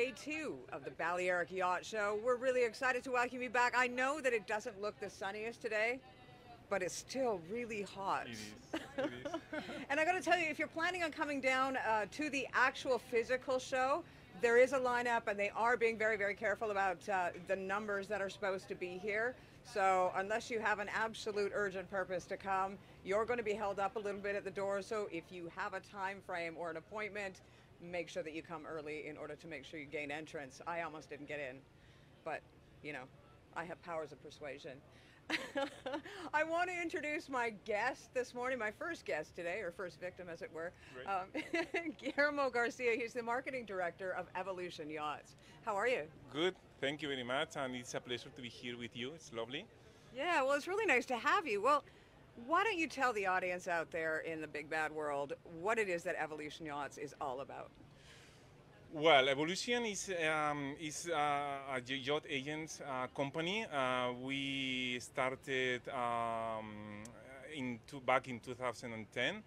day 2 of the Balearic Yacht Show. We're really excited to welcome you back. I know that it doesn't look the sunniest today, but it's still really hot. It is. It is. And I got to tell you, if you're planning on coming down to the actual physical show, there is a lineup, and they are being very, very careful about the numbers that are supposed to be here. So unless you have an absolute urgent purpose to come, you're going to be held up a little bit at the door. So if you have a time frame or an appointment, make sure that you come early in order to make sure you gain entrance. I almost didn't get in, but you know, I have powers of persuasion. I want to introduce my guest this morning, my first guest today, or first victim as it were, Guillermo Garcia. He's the marketing director of EVOLUTION Yachts. How are you? Good, thank you very much, and it's a pleasure to be here with you. It's lovely. Yeah, well, it's really nice to have you. Well, why don't you tell the audience out there in the big bad world what it is that EVOLUTION Yachts is all about? Well, EVOLUTION is a yacht agents company. We started back in 2010,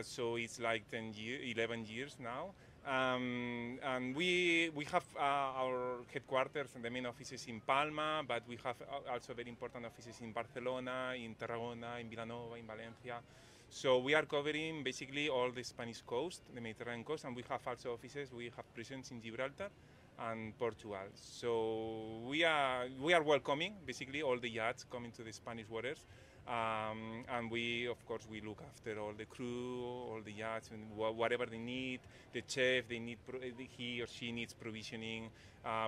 so it's like 11 years now. And we have our headquarters and the main offices in Palma, but we have also very important offices in Barcelona, in Tarragona, in Vilanova, in Valencia. So we are covering basically all the Spanish coast, the Mediterranean coast, and we have also offices. We have presence in Gibraltar and Portugal. So we are welcoming basically all the yachts coming to the Spanish waters. And we, of course, we look after all the crew, all the yachts, and whatever they need. The chef, he or she needs provisioning.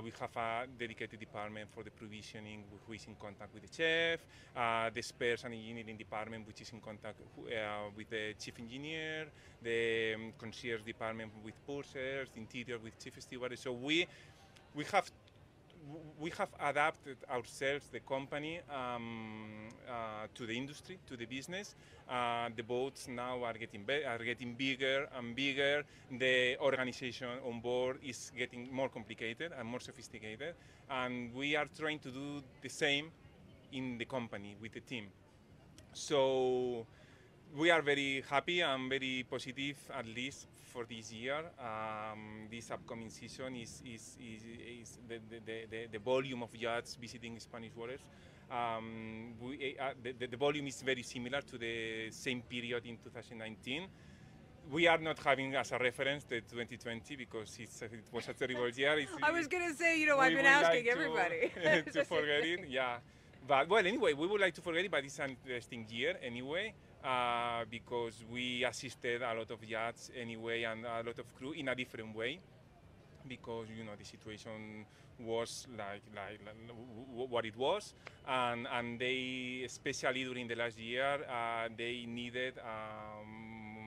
We have a dedicated department for the provisioning, who is in contact with the chef. The spares and engineering department, which is in contact with the chief engineer. The concierge department with pursers, the interior with chief steward. So we have adapted ourselves, the company, to the industry, to the business. The boats now are getting bigger and bigger. The organization on board is getting more complicated and more sophisticated. And we are trying to do the same in the company with the team. So we are very happy and very positive, at least for this year. This upcoming season is the volume of yachts visiting Spanish waters. The volume is very similar to the same period in 2019. We are not having as a reference the 2020 because it was a terrible year. I was going to say, you know, I've been asking everybody to forget it, yeah. But well, anyway, we would like to forget it, but it's an interesting year anyway. Because we assisted a lot of yachts anyway and a lot of crew in a different way, because you know the situation was like what it was, and they, especially during the last year, they needed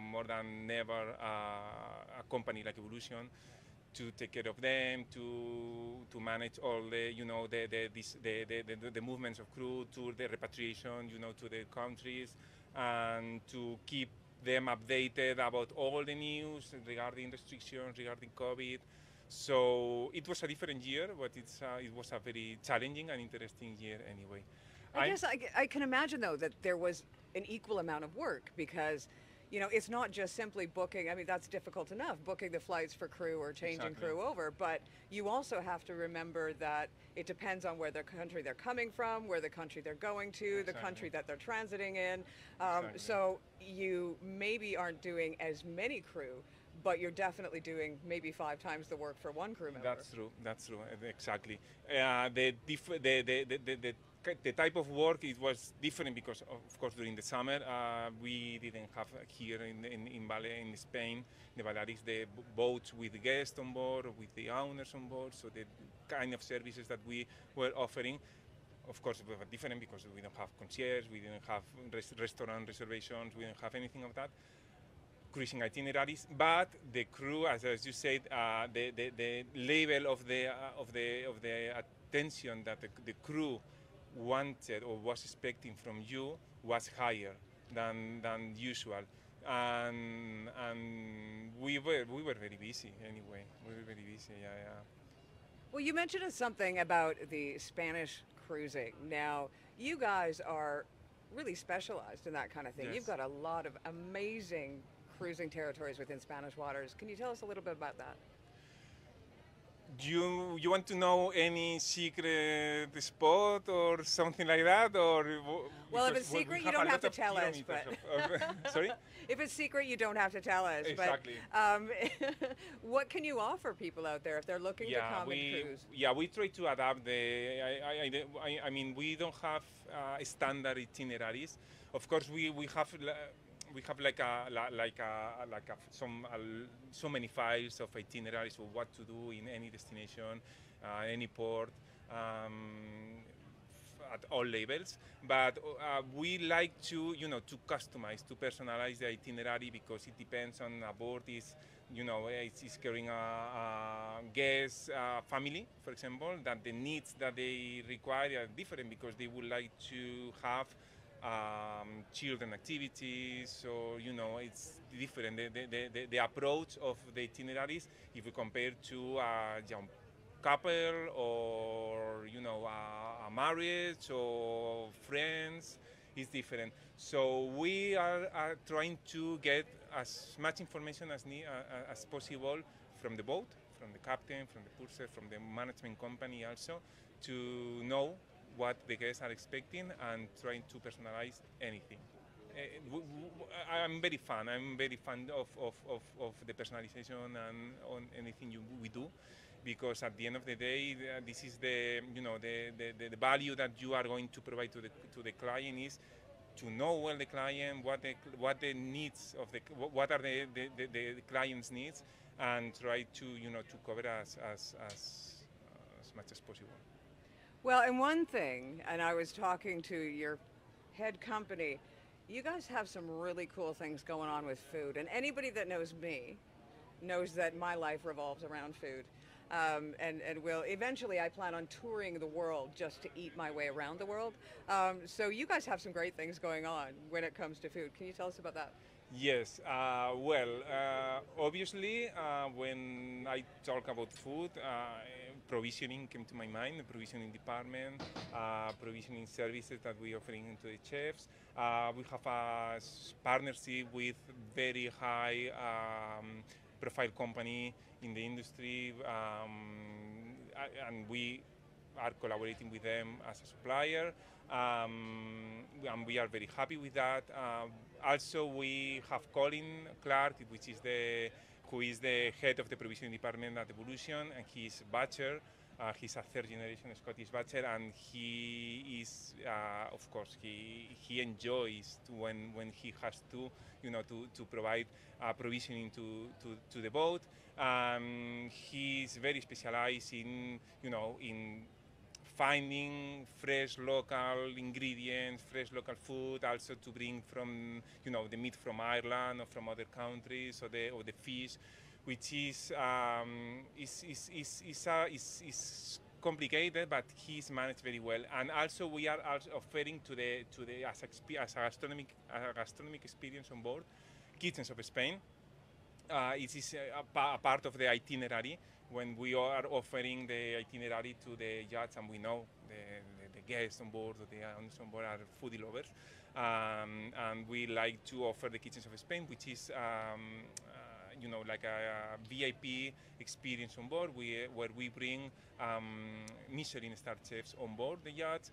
more than ever a company like EVOLUTION to take care of them, to manage all the, you know, the movements of crew, to the repatriation, you know, to the countries, and to keep them updated about all the news regarding restrictions, regarding COVID. So it was a different year, but it was a very challenging and interesting year anyway. I guess I can imagine, though, that there was an equal amount of work, because you know, it's not just simply booking. I mean, that's difficult enough, booking the flights for crew or changing crew over, but you also have to remember that it depends on where the country they're coming from, where the country they're going to, the country that they're transiting in. So you maybe aren't doing as many crew, but you're definitely doing maybe 5 times the work for one crew member. That's true, exactly. The type of work, it was different because, of course, during the summer we didn't have here in Spain, the Balearics, the boats with guests on board, with the owners on board. So the kind of services that we were offering, of course, were different because we don't have concierge, we didn't have restaurant reservations, we didn't have anything of that. Cruising itineraries, but the crew, as you said, the level of the attention that the crew wanted or was expecting from you was higher than usual, and we were very busy anyway. We were very busy, yeah. Well, you mentioned something about the Spanish cruising. Now, you guys are really specialized in that kind of thing. Yes. You've got a lot of amazing cruising territories within Spanish waters. Can you tell us a little bit about that? You want to know any secret spot or something like that, or Well, if because it's secret, we you have a don't have lot to of tell us. kilometers But sorry. if it's secret, you don't have to tell us. Exactly. But what can you offer people out there if they're looking to come and cruise? We try to adapt the. I mean, we don't have standard itineraries. Of course, we have so many files of itineraries of what to do in any destination, any port. At all levels, but we like to, to customize, to personalize the itinerary because it depends on a board is, it's carrying a guest family, for example, that the needs that they require are different because they would like to have children activities, so it's different. The approach of the itineraries, if we compare to a young couple or a marriage or friends, is different. So we are trying to get as much information as possible from the boat, from the captain, from the purser, from the management company also, to know what the guests are expecting and trying to personalize anything. I'm very fan. I'm very fan of the personalization and on anything we do, because at the end of the day, this is the the value that you are going to provide to the client is to know well the client, what the needs of what are the client's needs, and try to to cover as much as possible. Well, and one thing, and I was talking to your head company, you guys have some really cool things going on with food. And anybody that knows me knows that my life revolves around food. And will eventually I plan on touring the world just to eat my way around the world. So you guys have some great things going on when it comes to food. Can you tell us about that? Yes, obviously, when I talk about food, provisioning came to my mind, the provisioning department, provisioning services that we're offering to the chefs. We have a partnership with very high profile company in the industry, and we are collaborating with them as a supplier, and we are very happy with that. Also, we have Colin Clark, who is the head of the provisioning department at EVOLUTION, and he's butcher. He's a third generation Scottish butcher, and he is, of course, he enjoys when he has to, to provide provisioning to the boat. He's very specialized in, in finding fresh local ingredients, fresh local food, also to bring from, the meat from Ireland or from other countries, or the fish, which is complicated, but he's managed very well. And also we are also offering to the as a gastronomic experience on board, Kitchens of Spain. It is a part of the itinerary when we are offering the itinerary to the yachts, and we know the guests on board or the owners on board are foodie lovers, and we like to offer the Kitchens of Spain, which is like a VIP experience on board, where we bring Michelin star chefs on board the yachts,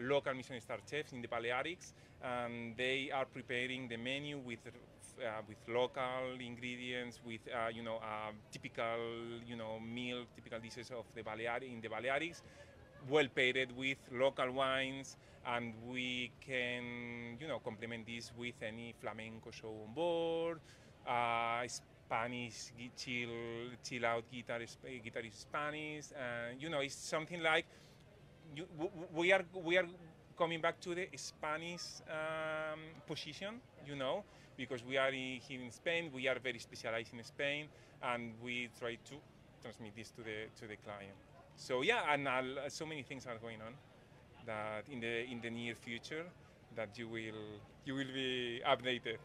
local Michelin star chefs in the Balearics, and they are preparing the menu with local ingredients, with typical meal, typical dishes of the Balearics, well paired with local wines, and we can complement this with any flamenco show on board, Spanish chill out guitarist Spanish, it's something like we are coming back to the Spanish position, because we are here in Spain. We are very specialized in Spain, and we try to transmit this to the client. So yeah, and so many things are going on that in the near future that you will be updated.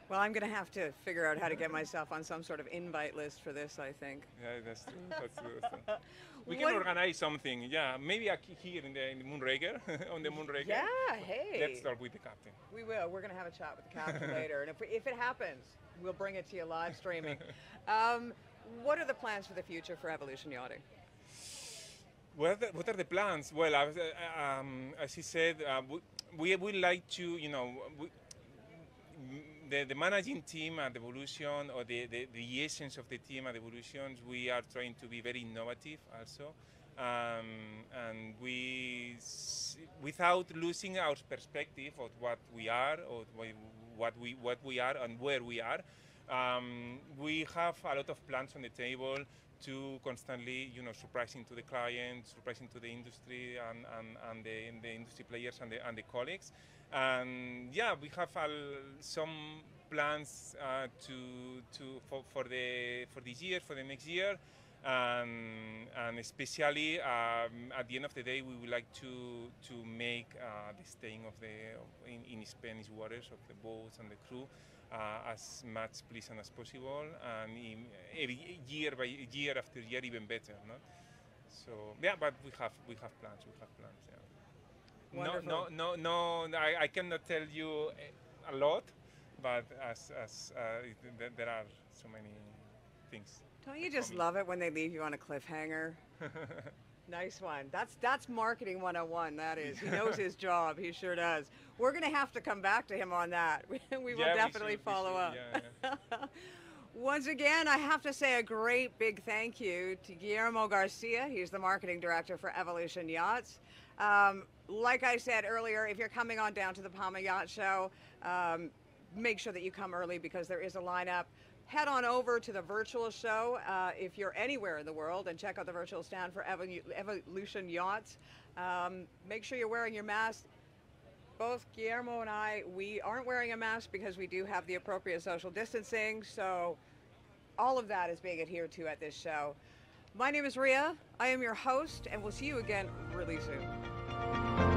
Well, I'm going to have to figure out how to get myself on some sort of invite list for this, I think. Yeah, that's true. That's true. We can organize something. Yeah, maybe here in the Moonraker, on the Moonraker. Yeah, hey. Let's talk with the captain. We will. We're going to have a chat with the captain later. And if it happens, we'll bring it to you live streaming. What are the plans for the future for Evolution Yachting? What are the plans? Well, as he said, we would like to, the managing team at Evolution, or the essence of the team at Evolution, we are trying to be very innovative also. And without losing our perspective of what we are, or what we are and where we are, we have a lot of plans on the table to constantly, surprising to the client, surprising to the industry and the industry players and the colleagues. And yeah, we have some plans for this year, for the next year. And especially at the end of the day, we would like to make the staying in Spanish waters of the boats and the crew as much pleasant as possible, and every year after year even better, no? So yeah, but we have plans. Yeah. Wonderful. No. I cannot tell you a lot, but there are so many things. Don't you just love it when they leave you on a cliffhanger? Nice one. That's marketing 101, that is. He knows his job. He sure does. We're going to have to come back to him on that. We will definitely follow up. Yeah. Once again, I have to say a great big thank you to Guillermo Garcia. He's the marketing director for Evolution Yachts. Like I said earlier, if you're coming on down to the Palma Yacht Show, make sure that you come early because there is a lineup. Head on over to the virtual show if you're anywhere in the world and check out the virtual stand for Evolution Yachts. Make sure you're wearing your mask. Both Guillermo and I, we aren't wearing a mask because we do have the appropriate social distancing, so all of that is being adhered to at this show. My name is Ria. I am your host, and we'll see you again really soon.